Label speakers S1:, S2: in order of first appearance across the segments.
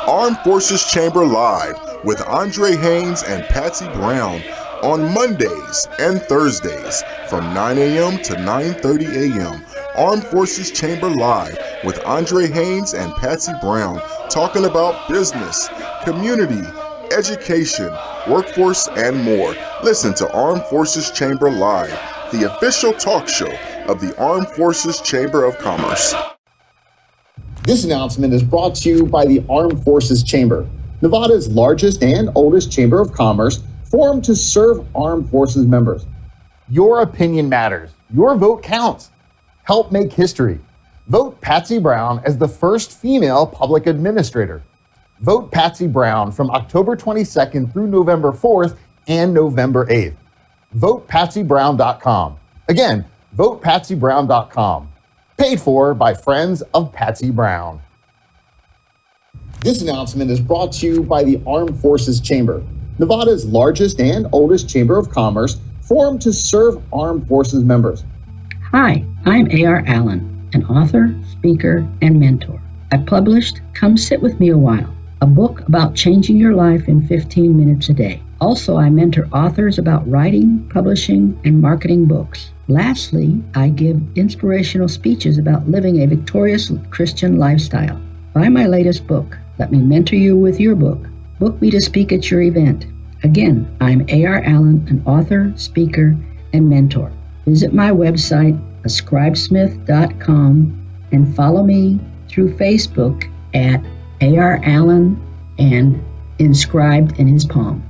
S1: Armed Forces Chamber Live with Andre Haynes and Patsy Brown on Mondays and Thursdays from 9 a.m. to 9:30 a.m. Armed Forces Chamber Live with Andre Haynes and Patsy Brown talking about business, community, education, workforce, and more. Listen to Armed Forces Chamber Live, the official talk show of the Armed Forces Chamber of Commerce.
S2: This announcement is brought to you by the Armed Forces Chamber, Nevada's largest and oldest chamber of commerce, formed to serve armed forces members. Your opinion matters. Your vote counts. Help make history. Vote Patsy Brown as the first female public administrator. Vote Patsy Brown from October 22nd through November 4th and November 8th. VotePatsyBrown.com. Again, VotePatsyBrown.com. Paid for by Friends of Patsy Brown. This announcement is brought to you by the Armed Forces Chamber, Nevada's largest and oldest chamber of commerce, formed to serve armed forces members.
S3: Hi, I'm A.R. Allen, an author, speaker, and mentor. I published Come Sit With Me a While, a book about changing your life in 15 minutes a day. Also, I mentor authors about writing, publishing, and marketing books. Lastly, I give inspirational speeches about living a victorious Christian lifestyle. Buy my latest book. Let me mentor you with your book. Book me to speak at your event. Again, I'm A.R. Allen, an author, speaker, and mentor. Visit my website, ascribesmith.com, and follow me through Facebook at A.R. Allen and inscribed in his palm.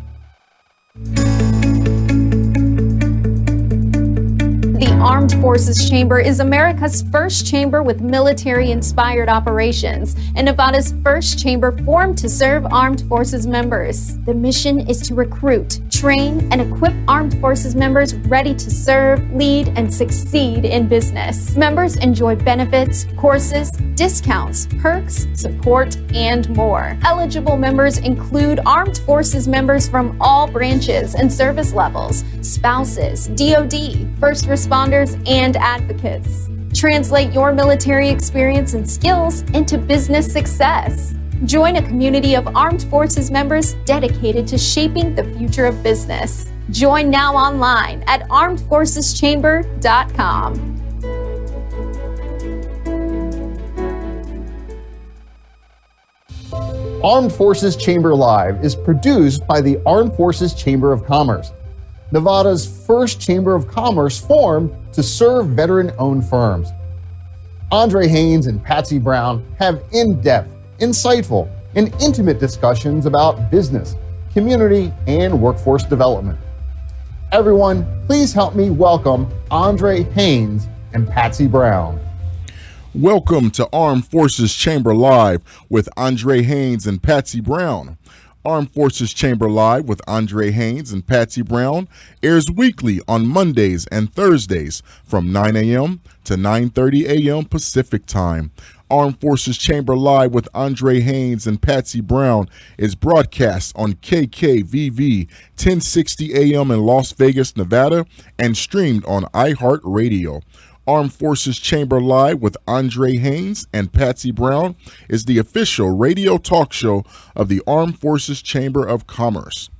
S4: The Armed Forces Chamber is America's first chamber with military-inspired operations and Nevada's first chamber formed to serve armed forces members. The mission is to recruit, train, and equip armed forces members ready to serve, lead, and succeed in business. Members enjoy benefits, courses, discounts, perks, support, and more. Eligible members include armed forces members from all branches and service levels, spouses, DoD, first responders, and advocates. Translate your military experience and skills into business success. Join a community of armed forces members dedicated to shaping the future of business. Join now online at armedforceschamber.com.
S2: Armed Forces Chamber Live is produced by the Armed Forces Chamber of Commerce, Nevada's first chamber of commerce formed to serve veteran-owned firms. Andre Haynes and Patsy Brown have in-depth, insightful, and intimate discussions about business, community, and workforce development. Everyone, please help me welcome Andre Haynes and Patsy Brown.
S1: Welcome to Armed Forces Chamber Live with Andre Haynes and Patsy Brown. Armed Forces Chamber Live with Andre Haynes and Patsy Brown airs weekly on Mondays and Thursdays from 9 a.m. to 9:30 a.m. Pacific Time. Armed Forces Chamber Live with Andre Haynes and Patsy Brown is broadcast on KKVV 1060 a.m. in Las Vegas, Nevada, and streamed on iHeartRadio. Armed Forces Chamber Live with Andre Haynes and Patsy Brown is the official radio talk show of the Armed Forces Chamber of Commerce.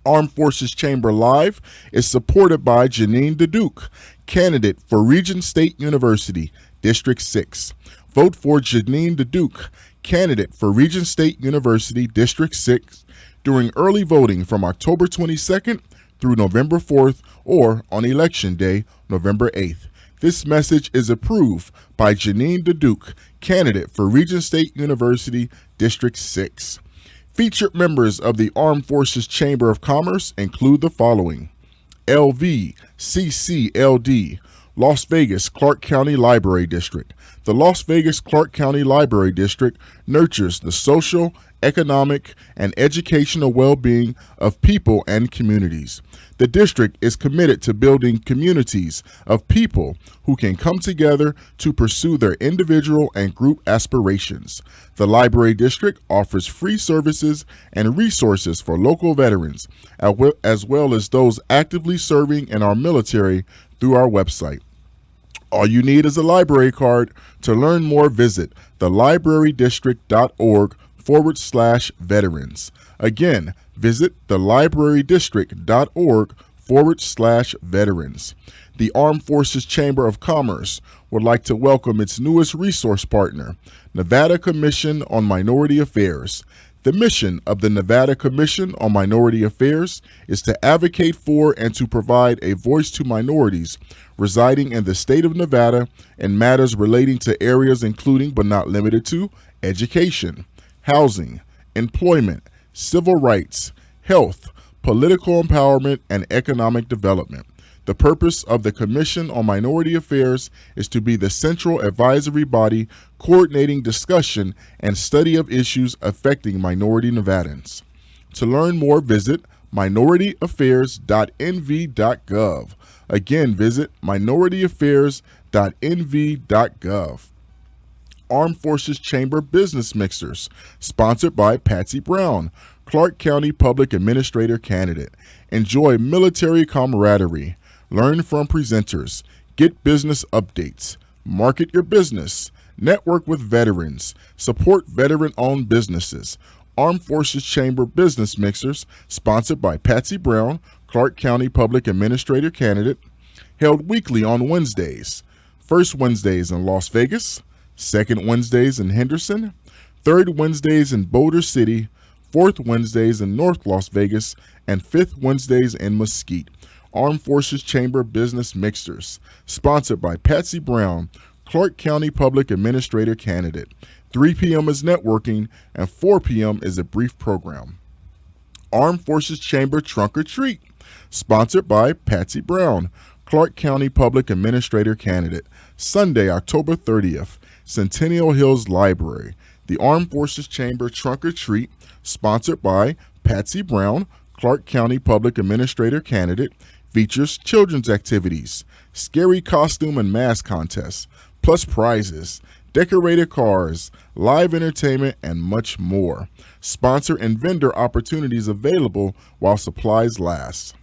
S1: Armed Forces Chamber Live is supported by Janine DeDuke, candidate for Regent State University, District 6. Vote for Janine DeDuke, candidate for Regent State University, District 6, during early voting from October 22nd through November 4th or on Election Day, November 8th. This message is approved by Janine DeDuke, candidate for Regent State University, District 6. Featured members of the Armed Forces Chamber of Commerce include the following: LV, CCLD, Las Vegas Clark County Library District. The Las Vegas Clark County Library District nurtures the social, economic, and educational well-being of people and communities. The district is committed to building communities of people who can come together to pursue their individual and group aspirations. The Library District offers free services and resources for local veterans, as well as those actively serving in our military through our website. All you need is a library card. To learn more, visit thelibrarydistrict.org library.org/veterans. Again, visit thelibrarydistrict.org/veterans. The Armed Forces Chamber of Commerce would like to welcome its newest resource partner, Nevada Commission on Minority Affairs. The mission of the Nevada Commission on Minority Affairs is to advocate for and to provide a voice to minorities residing in the state of Nevada in matters relating to areas including but not limited to education, housing, employment, civil rights, health, political empowerment, and economic development. The purpose of the Commission on Minority Affairs is to be the central advisory body coordinating discussion and study of issues affecting minority Nevadans. To learn more, visit minorityAffairs.nv.gov. Again, visit minorityAffairs.nv.gov. Armed Forces Chamber Business Mixers, sponsored by Patsy Brown, Clark County Public Administrator Candidate. Enjoy military camaraderie. Learn from presenters, get business updates, market your business, network with veterans, support veteran-owned businesses. Armed Forces Chamber Business Mixers, sponsored by Patsy Brown, Clark County Public Administrator Candidate, held weekly on Wednesdays. First Wednesdays in Las Vegas, second Wednesdays in Henderson, third Wednesdays in Boulder City, fourth Wednesdays in North Las Vegas, and fifth Wednesdays in Mesquite. Armed Forces Chamber Business Mixers, sponsored by Patsy Brown, Clark County Public Administrator Candidate. 3 p.m. is networking and 4 p.m. is a brief program. Armed Forces Chamber Trunk or Treat, sponsored by Patsy Brown, Clark County Public Administrator Candidate. Sunday, October 30th, Centennial Hills Library. The Armed Forces Chamber Trunk or Treat, sponsored by Patsy Brown, Clark County Public Administrator Candidate, features children's activities, scary costume and mask contests, plus prizes, decorated cars, live entertainment, and much more. Sponsor and vendor opportunities available while supplies last.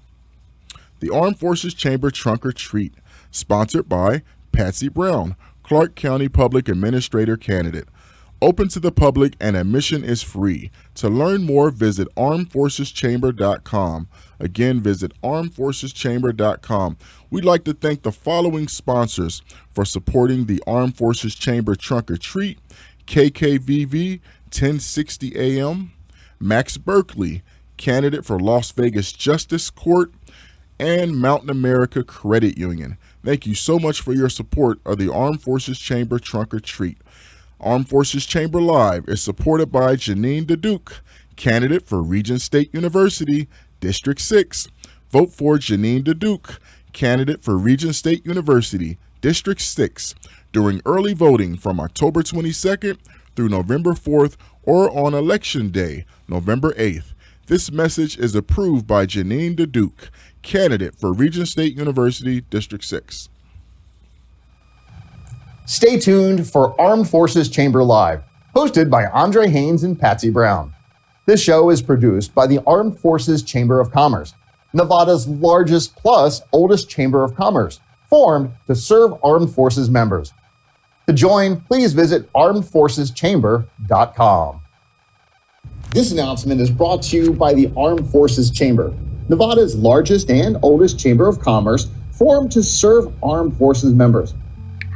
S1: The Armed Forces Chamber Trunk or Treat, sponsored by Patsy Brown, Clark County Public Administrator Candidate. Open to the public and admission is free. To learn more, visit armedforceschamber.com. Again, visit armedforceschamber.com. We'd like to thank the following sponsors for supporting the Armed Forces Chamber Trunk or Treat: KKVV 1060 AM, Max Berkeley, candidate for Las Vegas Justice Court, and Mountain America Credit Union. Thank you so much for your support of the Armed Forces Chamber Trunk or Treat. Armed Forces Chamber Live is supported by Janine DeDuke, candidate for Regent State University, District 6. Vote for Janine DeDuke, candidate for Regent State University, District 6, during early voting from October 22nd through November 4th or on Election Day, November 8th. This message is approved by Janine DeDuke, candidate for Regent State University, District 6.
S2: Stay tuned for Armed Forces Chamber Live, hosted by Andre Haynes and Patsy Brown. This show is produced by the Armed Forces Chamber of Commerce, Nevada's largest plus oldest chamber of commerce, formed to serve armed forces members. To join, please visit armedforceschamber.com. This announcement is brought to you by the Armed Forces Chamber, Nevada's largest and oldest chamber of commerce, formed to serve armed forces members.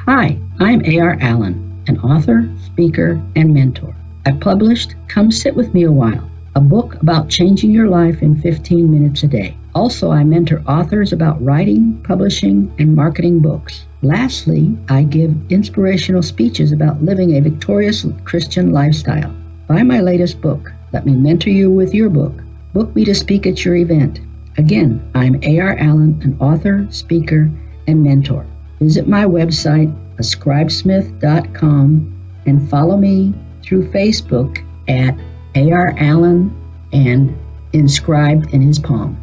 S3: Hi, I'm A.R. Allen, an author, speaker, and mentor. I published Come Sit With Me a While, a book about changing your life in 15 minutes a day. Also, I mentor authors about writing, publishing, and marketing books. Lastly, I give inspirational speeches about living a victorious Christian lifestyle. Buy my latest book. Let me mentor you with your book. Book me to speak at your event. Again, I'm A.R. Allen, an author, speaker, and mentor. Visit my website, ascribesmith.com, and follow me through Facebook at A.R. Allen and inscribed in his palm.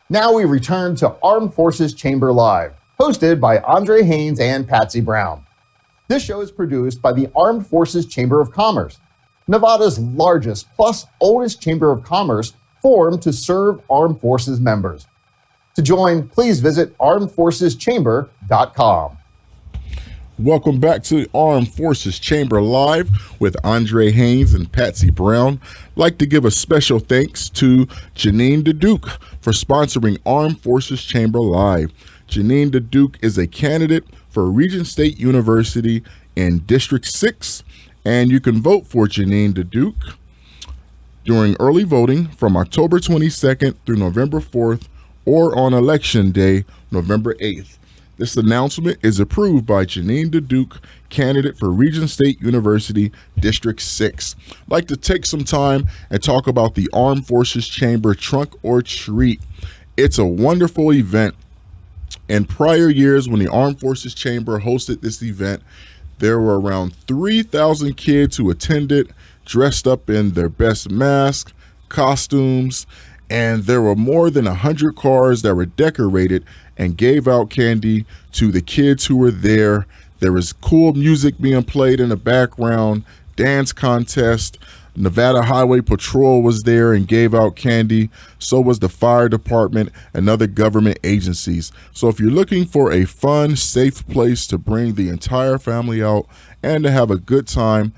S2: Now we return to Armed Forces Chamber Live, hosted by Andre Haynes and Patsy Brown. This show is produced by the Armed Forces Chamber of Commerce, Nevada's largest plus oldest chamber of commerce, formed to serve armed forces members. To join, please visit armedforceschamber.com.
S1: Welcome back to Armed Forces Chamber Live with Andre Haynes and Patsy Brown. I'd like to give a special thanks to Janine DeDuke for sponsoring Armed Forces Chamber Live. Janine DeDuke is a candidate for Regent State University in District 6, and you can vote for Janine DeDuke during early voting from October 22nd through November 4th or on Election Day, November 8th. This announcement is approved by Janine DeDuke, candidate for Regent State University, District 6. I'd like to take some time and talk about the Armed Forces Chamber Trunk or Treat. It's a wonderful event. In prior years, when the Armed Forces Chamber hosted this event, there were around 3,000 kids who attended, dressed up in their best masks, costumes, and there were more than 100 cars that were decorated and gave out candy to the kids who were there. There was cool music being played in the background, dance contest. Nevada Highway Patrol was there and gave out candy. So was the fire department and other government agencies. So if you're looking for a fun, safe place to bring the entire family out and to have a good time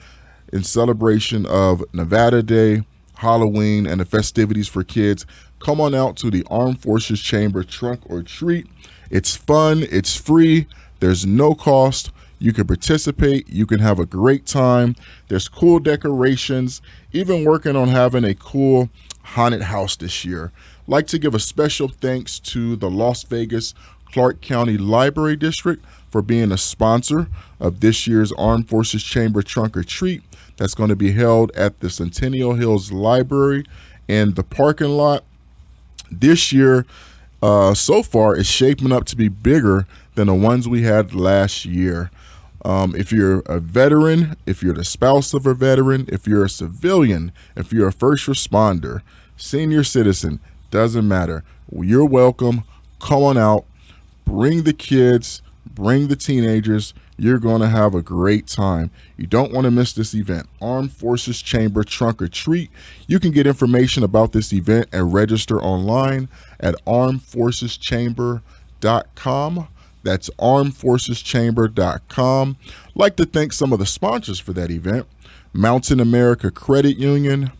S1: in celebration of Nevada Day, Halloween, and the festivities for kids, come on out to the Armed Forces Chamber Trunk or Treat. It's fun, it's free, there's no cost. You can participate, you can have a great time. There's cool decorations, even working on having a cool haunted house this year. I'd like to give a special thanks to the Las Vegas Clark County Library District for being a sponsor of this year's Armed Forces Chamber Trunk or Treat. That's going to be held at the Centennial Hills Library in the parking lot. This year, so far, is shaping up to be bigger than the ones we had last year. If you're a veteran, if you're the spouse of a veteran, if you're a civilian, if you're a first responder, senior citizen, doesn't matter. You're welcome. Come on out. Bring the kids. Bring the teenagers. You're going to have a great time. You don't want to miss this event. Armed Forces Chamber Trunk or Treat. You can get information about this event and register online at armedforceschamber.com. That's armedforceschamber.com. I'd like to thank some of the sponsors for that event. Mountain America Credit Union,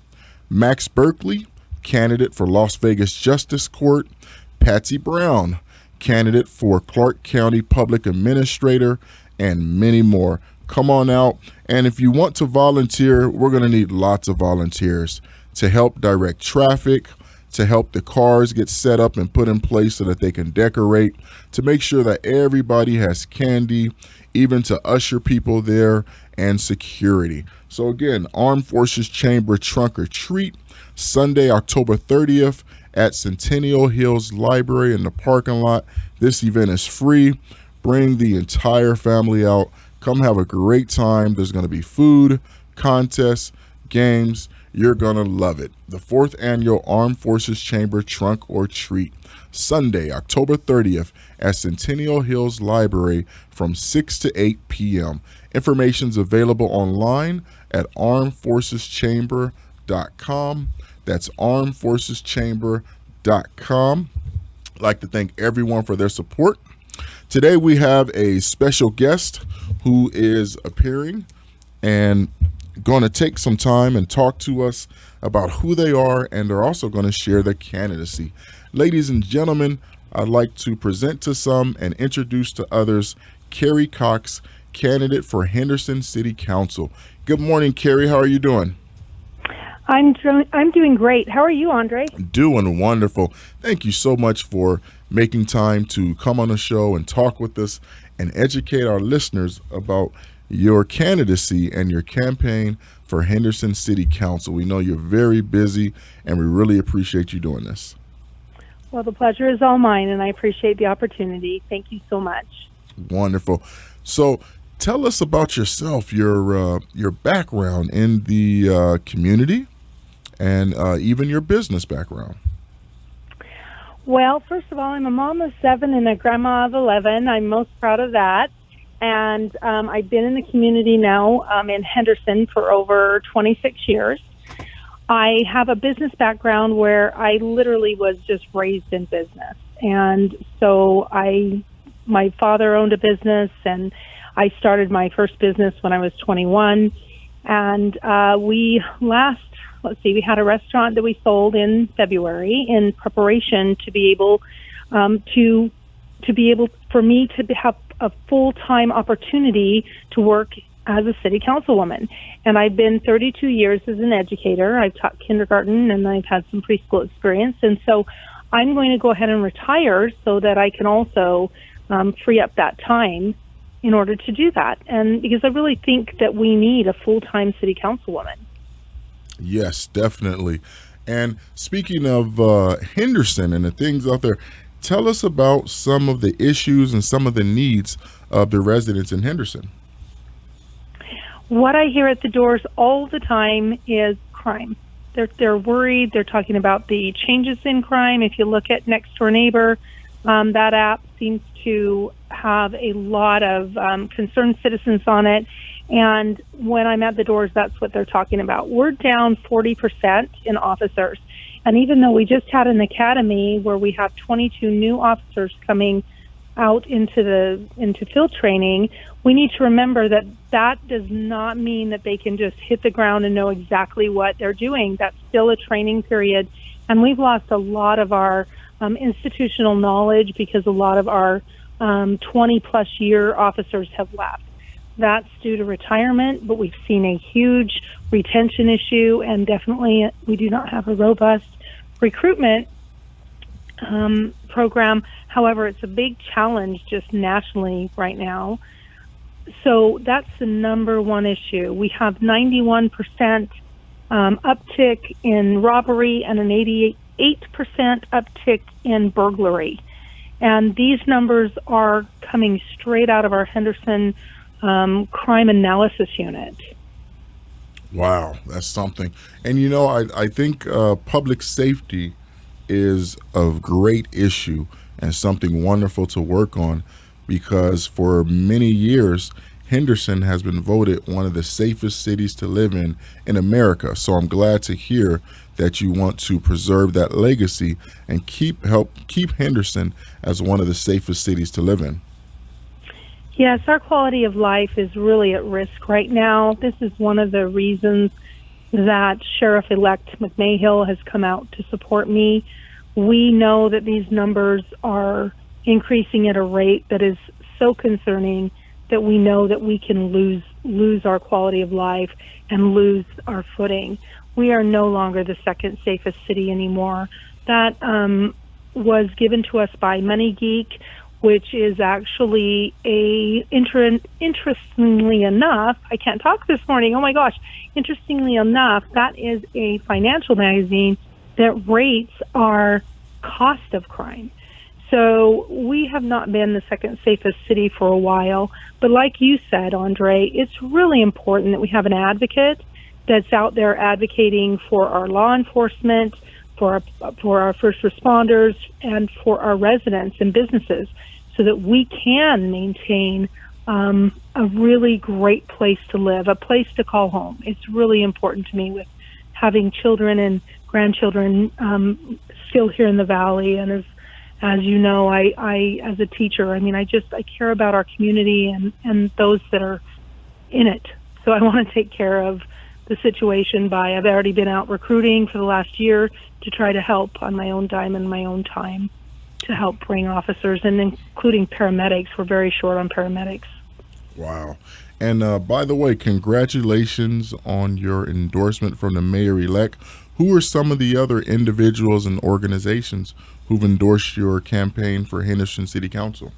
S1: Max Berkeley, candidate for Las Vegas Justice Court, Patsy Brown, candidate for Clark County Public Administrator, and many more. Come on out, and if you want to volunteer, we're going to need lots of volunteers to help direct traffic, to help the cars get set up and put in place so that they can decorate, to make sure that everybody has candy, even to usher people there, and security. So again, Armed Forces Chamber Trunk or Treat, Sunday, October 30th at Centennial Hills Library in the parking lot. This event is free. Bring the entire family out. Come have a great time. There's going to be food, contests, games. You're going to love it. The 4th Annual Armed Forces Chamber Trunk or Treat, Sunday, October 30th at Centennial Hills Library from 6 to 8 p.m. Information's available online at armedforceschamber.com. That's armedforceschamber.com. I'd like to thank everyone for their support. Today we have a special guest who is appearing and going to take some time and talk to us about who they are, and they're also going to share their candidacy. Ladies and gentlemen, I'd like to present to some and introduce to others Carrie Cox, candidate for Henderson City Council. Good morning, Carrie. How are you doing?
S5: I'm doing great. How are you, Andre?
S1: Doing wonderful. Thank you so much for making time to come on the show and talk with us and educate our listeners about your candidacy and your campaign for Henderson City Council. We know you're very busy, and we really appreciate you doing this.
S5: Well, the pleasure is all mine, and I appreciate the opportunity. Thank you so much.
S1: Wonderful. So tell us about yourself, your background in the community, and even your business background.
S5: Well, first of all, I'm a mom of 7 and a grandma of 11. I'm most proud of that. And I've been in the community now in Henderson for over 26 years. I have a business background where I literally was just raised in business. And so my father owned a business, and I started my first business when I was 21, and we had a restaurant that we sold in February in preparation to be able for me to have a full-time opportunity to work as a city councilwoman. And I've been 32 years as an educator. I've taught kindergarten and I've had some preschool experience. And so I'm going to go ahead and retire so that I can also free up that time in order to do that. And because I really think that we need a full-time city councilwoman.
S1: Yes, definitely. And speaking of Henderson and the things out there, tell us about some of the issues and some of the needs of the residents in Henderson.
S5: What I hear at the doors all the time is crime. They're worried. They're talking about the changes in crime. If you look at Next Door Neighbor, that app seems to have a lot of concerned citizens on it. And when I'm at the doors, that's what they're talking about. We're down 40% in officers. And even though we just had an academy where we have 22 new officers coming out into field training, we need to remember that that does not mean that they can just hit the ground and know exactly what they're doing. That's still a training period. And we've lost a lot of our institutional knowledge because a lot of our 20-plus year officers have left. That's due to retirement, but we've seen a huge retention issue, and definitely we do not have a robust recruitment program. However, it's a big challenge just nationally right now. So that's the number one issue. We have 91% uptick in robbery and an 88% uptick in burglary. And these numbers are coming straight out of our Henderson crime analysis unit.
S1: Wow, that's something. And I think public safety is a great issue and something wonderful to work on, because for many years Henderson has been voted one of the safest cities to live in America. So I'm glad to hear that you want to preserve that legacy and help keep Henderson as one of the safest cities to live in.
S5: Yes, our quality of life is really at risk right now. This is one of the reasons that Sheriff-elect McMahill has come out to support me. We know that these numbers are increasing at a rate that is so concerning that we know that we can lose our quality of life and lose our footing. We are no longer the second safest city anymore. That was given to us by Money Geek, which is actually interestingly enough, I can't talk this morning, oh my gosh, interestingly enough, that is a financial magazine that rates our cost of crime. So we have not been the second safest city for a while, but like you said, Andre, it's really important that we have an advocate that's out there advocating for our law enforcement, for our first responders, and for our residents and businesses, so that we can maintain a really great place to live, a place to call home. It's really important to me with having children and grandchildren still here in the Valley. And as you know, I as a teacher, I care about our community and those that are in it. So I want to take care of the situation I've already been out recruiting for the last year to try to help on my own dime and my own time to help bring officers, and including paramedics. We're very short on paramedics.
S1: Wow. And by the way, congratulations on your endorsement from the mayor-elect. Who are some of the other individuals and organizations who've endorsed your campaign for Henderson City Council?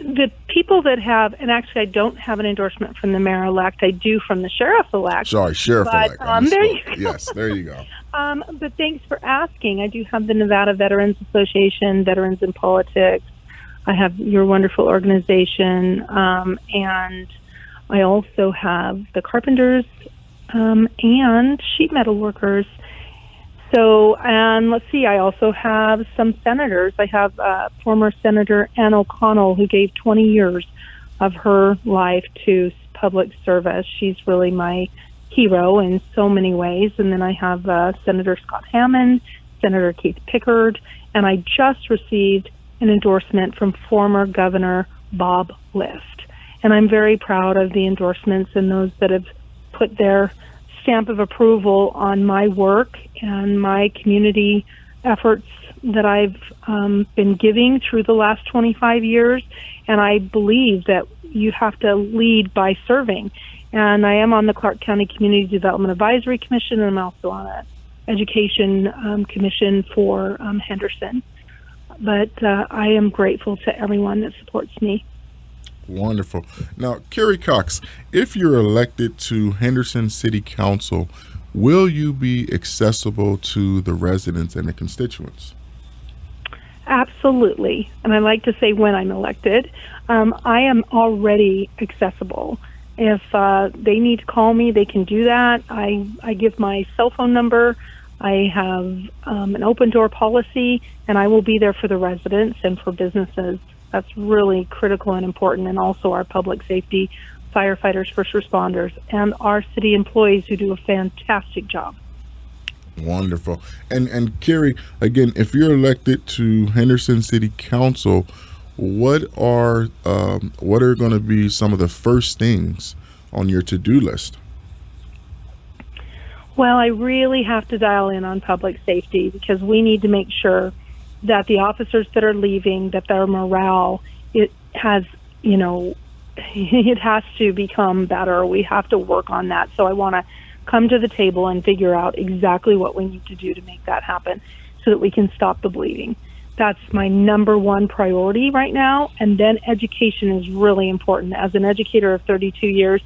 S5: The people that have, and actually I don't have an endorsement from the mayor-elect, I do from the sheriff-elect.
S1: Sorry, sheriff-elect.
S5: There you go.
S1: Yes, there you go.
S5: But thanks for asking. I do have the Nevada Veterans Association, Veterans in Politics. I have your wonderful organization, and I also have the carpenters and sheet metal workers. So, and let's see, I also have some senators. I have former Senator Ann O'Connell, who gave 20 years of her life to public service. She's really my hero in so many ways. And then I have Senator Scott Hammond, Senator Keith Pickard, and I just received an endorsement from former Governor Bob Lift. And I'm very proud of the endorsements and those that have put their stamp of approval on my work and my community efforts that I've been giving through the last 25 years. And I believe that you have to lead by serving. And I am on the Clark County Community Development Advisory Commission, and I'm also on an education commission for Henderson. But I am grateful to everyone that supports me.
S1: Wonderful. Now, Carrie Cox, if you're elected to Henderson City Council, will you be accessible to the residents and the constituents?
S5: Absolutely. And I like to say when I'm elected, I am already accessible. If they need to call me, they can do that. I give my cell phone number. I have an open door policy, and I will be there for the residents and for businesses. That's really critical and important, and also our public safety, firefighters, first responders, and our city employees who do a fantastic job.
S1: Wonderful. And Carrie, again, if you're elected to Henderson City Council, what are going to be some of the first things on your to-do list?
S5: Well, I really have to dial in on public safety, because we need to make sure that the officers that are leaving, that their morale, it has to become better. We have to work on that. So I want to come to the table and figure out exactly what we need to do to make that happen so that we can stop the bleeding. That's my number one priority right now. And then education is really important. As an educator of 32 years,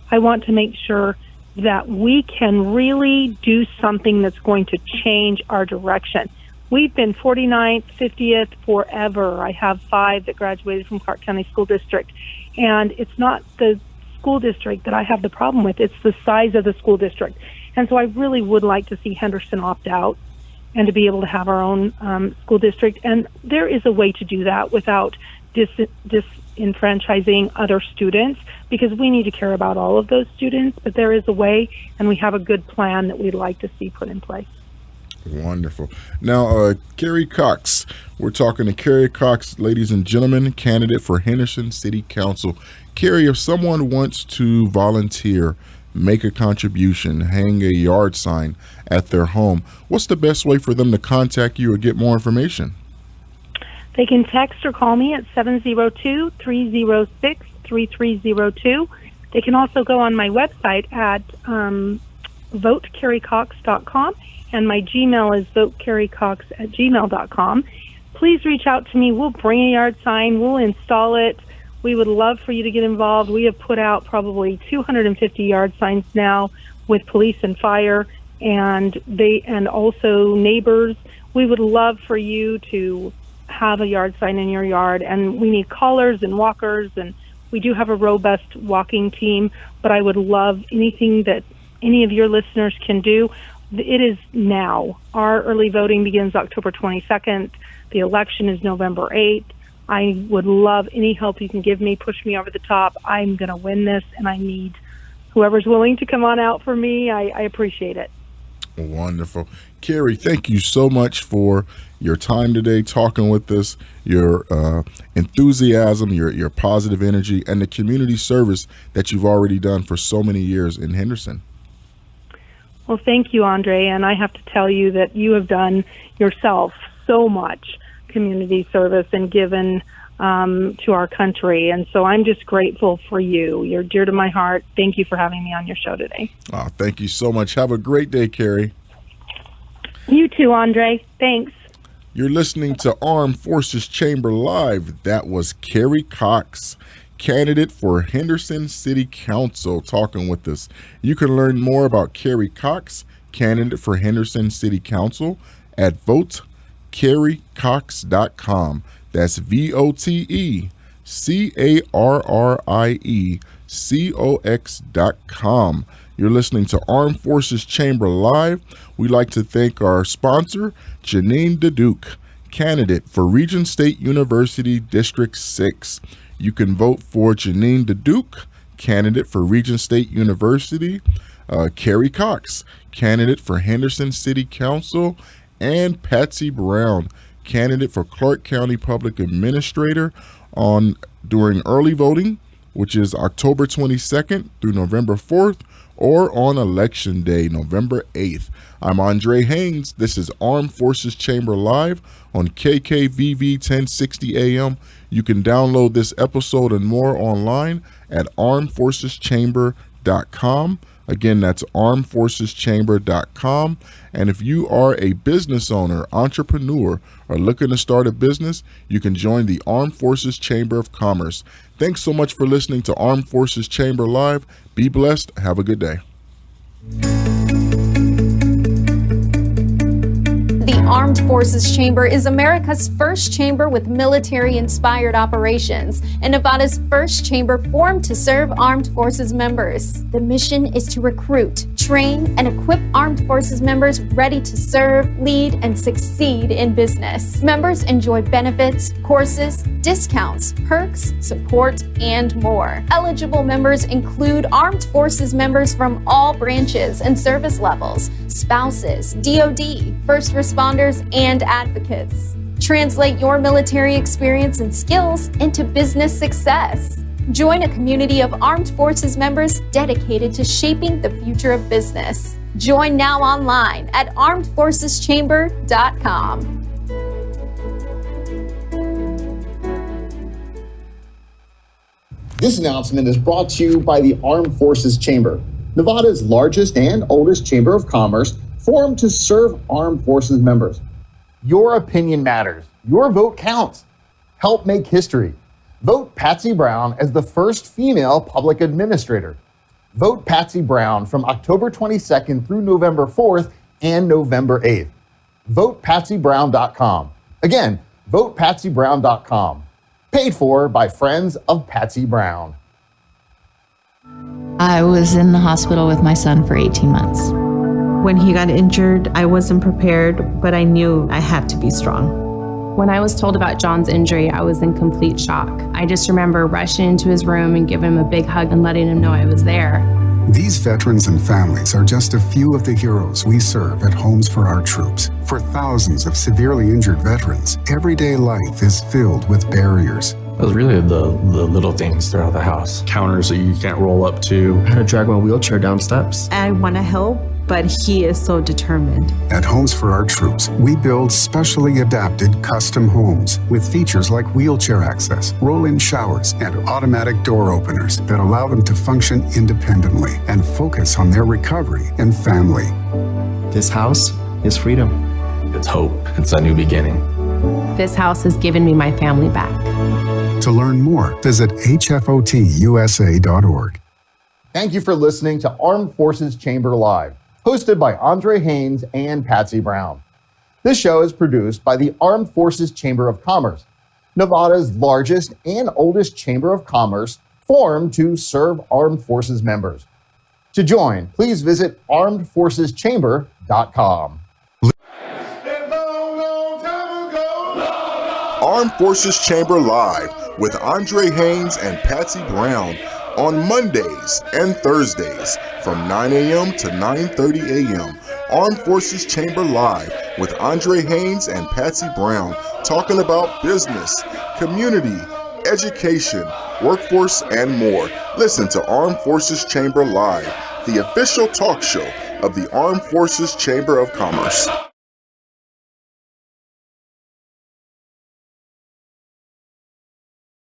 S5: I want to make sure that we can really do something that's going to change our direction. We've been 49th, 50th forever. I have 5 that graduated from Clark County School District. And it's not the school district that I have the problem with. It's the size of the school district. And so I really would like to see Henderson opt out and to be able to have our own school district. And there is a way to do that without disenfranchising other students, because we need to care about all of those students. But there is a way, and we have a good plan that we'd like to see put in place.
S1: Wonderful. Now, Carrie Cox, we're talking to Carrie Cox, ladies and gentlemen, candidate for Henderson City Council. Carrie, if someone wants to volunteer, make a contribution, hang a yard sign at their home, what's the best way for them to contact you or get more information?
S5: They can text or call me at 702-306-3302. They can also go on my website at votecarriecox.com. And my Gmail is votecarriecox@gmail.com. Please reach out to me. We'll bring a yard sign. We'll install it. We would love for you to get involved. We have put out probably 250 yard signs now with police and fire, and also neighbors. We would love for you to have a yard sign in your yard. And we need callers and walkers, and we do have a robust walking team. But I would love anything that any of your listeners can do. It is now. Our early voting begins October 22nd. The election is November 8th. I would love any help you can give me. Push me over the top. I'm going to win this, and I need whoever's willing to come on out for me. I appreciate it.
S1: Wonderful. Carrie, thank you so much for your time today, talking with us, your enthusiasm, your positive energy, and the community service that you've already done for so many years in Henderson.
S5: Well, thank you, Andre, and I have to tell you that you have done yourself so much community service and given to our country, and so I'm just grateful for you. You're dear to my heart. Thank you for having me on your show today.
S1: Oh, thank you so much. Have a great day, Carrie.
S5: You too, Andre. Thanks.
S1: You're listening to Armed Forces Chamber Live. That was Carrie Cox, candidate for Henderson City Council, talking with us. You can learn more about Carrie Cox, candidate for Henderson City Council, at votecarriecox.com. That's VOTECARRIECOX.com. You're listening to Armed Forces Chamber Live. We'd like to thank our sponsor, Janine DeDuke, candidate for Regent State University District 6. You can vote for Janine DeDuke, candidate for Regent State University, Carrie Cox, candidate for Henderson City Council, and Patsy Brown, candidate for Clark County Public Administrator, on during early voting, which is October 22nd through November 4th, or on Election Day, November 8th. I'm Andre Haynes. This is Armed Forces Chamber Live on KKVV 1060 AM. You can download this episode and more online at armedforceschamber.com. Again, that's armedforceschamber.com. And if you are a business owner, entrepreneur, or looking to start a business, you can join the Armed Forces Chamber of Commerce. Thanks so much for listening to Armed Forces Chamber Live. Be blessed. Have a good day.
S4: The Armed Forces Chamber is America's first chamber with military-inspired operations and Nevada's first chamber formed to serve armed forces members. The mission is to recruit, train, and equip armed forces members ready to serve, lead, and succeed in business. Members enjoy benefits, courses, discounts, perks, support, and more. Eligible members include armed forces members from all branches and service levels, spouses, DoD, first responders, and advocates. Translate your military experience and skills into business success. Join a community of armed forces members dedicated to shaping the future of business. Join now online at armedforceschamber.com.
S2: This announcement is brought to you by the Armed Forces Chamber, Nevada's largest and oldest chamber of commerce, formed to serve armed forces members. Your opinion matters. Your vote counts. Help make history. Vote Patsy Brown as the first female public administrator. Vote Patsy Brown from October 22nd through November 4th and November 8th. VotePatsyBrown.com. Again, VotePatsyBrown.com. Paid for by Friends of Patsy Brown.
S6: I was in the hospital with my son for 18 months.
S7: When he got injured, I wasn't prepared, but I knew I had to be strong.
S8: When I was told about John's injury, I was in complete shock. I just remember rushing into his room and giving him a big hug and letting him know I was there.
S9: These veterans and families are just a few of the heroes we serve at Homes for Our Troops. For thousands of severely injured veterans, everyday life is filled with barriers.
S10: It was really the little things throughout the house. Counters that you can't roll up to.
S11: I had to drag my wheelchair down steps.
S7: I want to help, but he is so determined.
S9: At Homes for Our Troops, we build specially adapted custom homes with features like wheelchair access, roll-in showers, and automatic door openers that allow them to function independently and focus on their recovery and family.
S11: This house is freedom.
S10: It's hope. It's a new beginning.
S8: This house has given me my family back.
S9: To learn more, visit hfotusa.org.
S2: Thank you for listening to Armed Forces Chamber Live, hosted by Andre Haynes and Patsy Brown. This show is produced by the Armed Forces Chamber of Commerce, Nevada's largest and oldest chamber of commerce, formed to serve armed forces members. To join, please visit armedforceschamber.com.
S1: Armed Forces Chamber Live with Andre Haynes and Patsy Brown on Mondays and Thursdays from 9 a.m. to 9:30 a.m. Armed Forces Chamber Live with Andre Haynes and Patsy Brown, talking about business, community, education, workforce, and more. Listen to Armed Forces Chamber Live, the official talk show of the Armed Forces Chamber of Commerce.